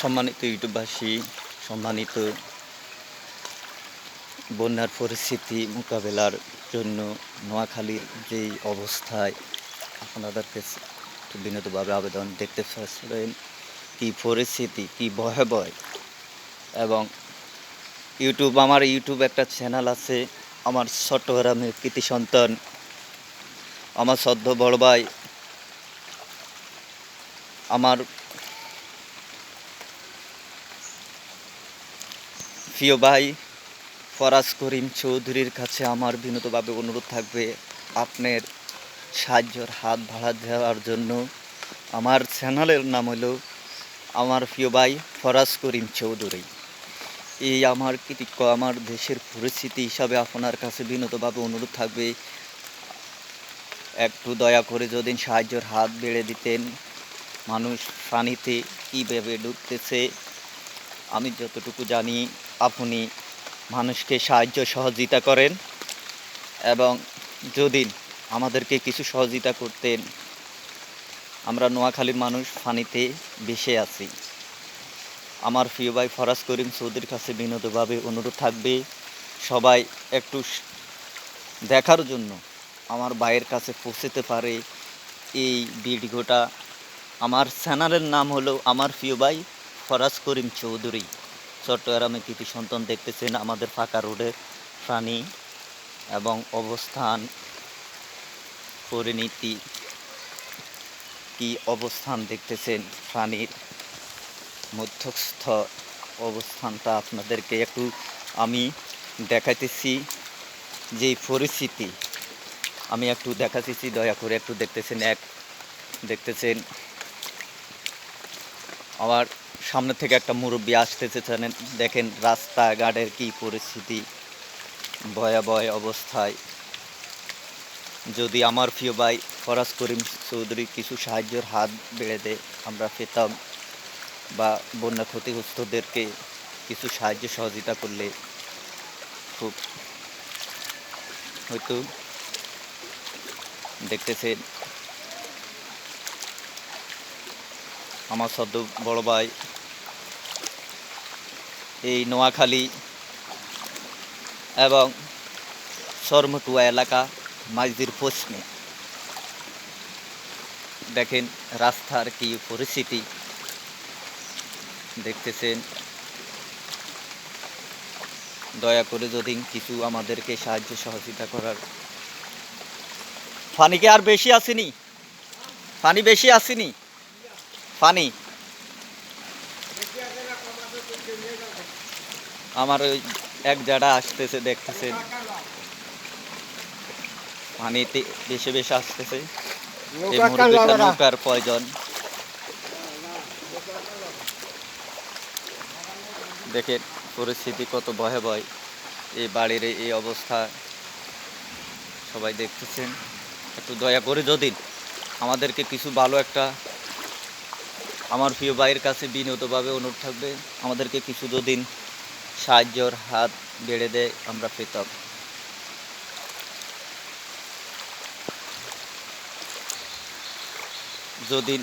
সম্মানিত ইউটিউববাসী, সম্মানিত বন্যার পরিস্থিতি মোকাবেলার জন্য নোয়াখালীর যেই অবস্থায় আপনাদেরকে একটু বিনীতভাবে আবেদন, দেখতে পাচ্ছেন কী পরিস্থিতি, কী ভয়াবহ। এবং আমার ইউটিউব একটা চ্যানেল আছে, আমার চট্টগ্রামের কৃতি সন্তান, আমার সদ্য বড় ভাই, আমার প্রিয় ভাই ফরাজ করিম চৌধুরীর কাছে আমার বিনীতভাবে অনুরোধ থাকবে আপনার সাহায্যের হাত বাড়া দেওয়ার জন্য। আমার চ্যানেলের নাম হলো আমার প্রিয় ভাই ফরাজ করিম চৌধুরী। এই আমার কৃতিজ্ঞ আমার দেশের পরিস্থিতি হিসাবে আপনার কাছে বিনীতভাবে অনুরোধ থাকবে একটু দয়া করে যদি সাহায্যের হাত বেড়ে দিতেন। মানুষ পানিতে কীভাবে ডুবতেছে আমি যতটুকু জানি, আপনি মানুষকে সাহায্য সহযোগিতা করেন এবং যদি আমাদেরকে কিছু সহযোগিতা করতেন। আমরা নোয়াখালীর মানুষ পানিতে ভেসে আছি। আমার প্রিয় ভাই ফরাজ করিম চৌধুরীর কাছে বিনীতভাবে অনুরোধ থাকবে সবাই একটু দেখার জন্য আমার ভাইয়ের কাছে পৌঁছতে পারে এই ভিডিওটা। আমার চ্যানেলের নাম হলো আমার প্রিয় ভাই ফরাজ করিম চৌধুরী। চট্টগ্রামে কৃতি সন্তান দেখতেছেন আমাদের ফাঁকা রোডের প্রাণী এবং অবস্থান পরিণতি কি অবস্থান দেখতেছেন, প্রাণীর মধ্যস্থ অবস্থানটা আপনাদেরকে একটু আমি দেখাইতেছি। যেই পরিস্থিতি আমি একটু দেখাতেছি, দয়া করে একটু দেখতেছেন আমার সামনে থেকে একটা মুরব্বী আসতেছে, জানেন, দেখেন রাস্তাঘাটের কি পরিস্থিতি, ভয়াবহ অবস্থায়। যদি আমার প্রিয় ভাই ফরাজ করিম চৌধুরী কিছু সাহায্যের হাত বেড়ে দেয় আমরা পেতাম, বা বন্যা ক্ষতিগ্রস্তদেরকে কিছু সাহায্য সহযোগিতা করলে খুব হয়তো। দেখতেছেন আমার সদ্য বড় ভাই এই নোয়াখালী এবং শরমটুয়া এলাকা মাঝদির পশ্চিমে দেখেন রাস্তার কি পরিস্থিতি দেখতেছেন। দয়া করে যদি কিছু আমাদেরকে সাহায্য সহযোগিতা করার। পানি কি আর বেশি আসেনি? পানি বেশি আসেনি? পানি আমার ওই এক জায়গা আসতেছে, দেখতেছেন পানিতে বেশি বেশি আসতেছে। এই মুহূর্তে নৌকার প্রয়োজন। দেখেন পরিস্থিতি কত ভয়াবহ, এই বাড়ির এই অবস্থা সবাই দেখতেছেন। একটু দয়া করে যদি আমাদেরকে কিছু ভালো একটা, আমার প্রিয় ভাইয়ের কাছে বিনীতভাবে অনুরোধ থাকবে আমাদেরকে কিছু যদি সাহায্যের হাত বেড়ে দেয় আমরা পেতাম। যদি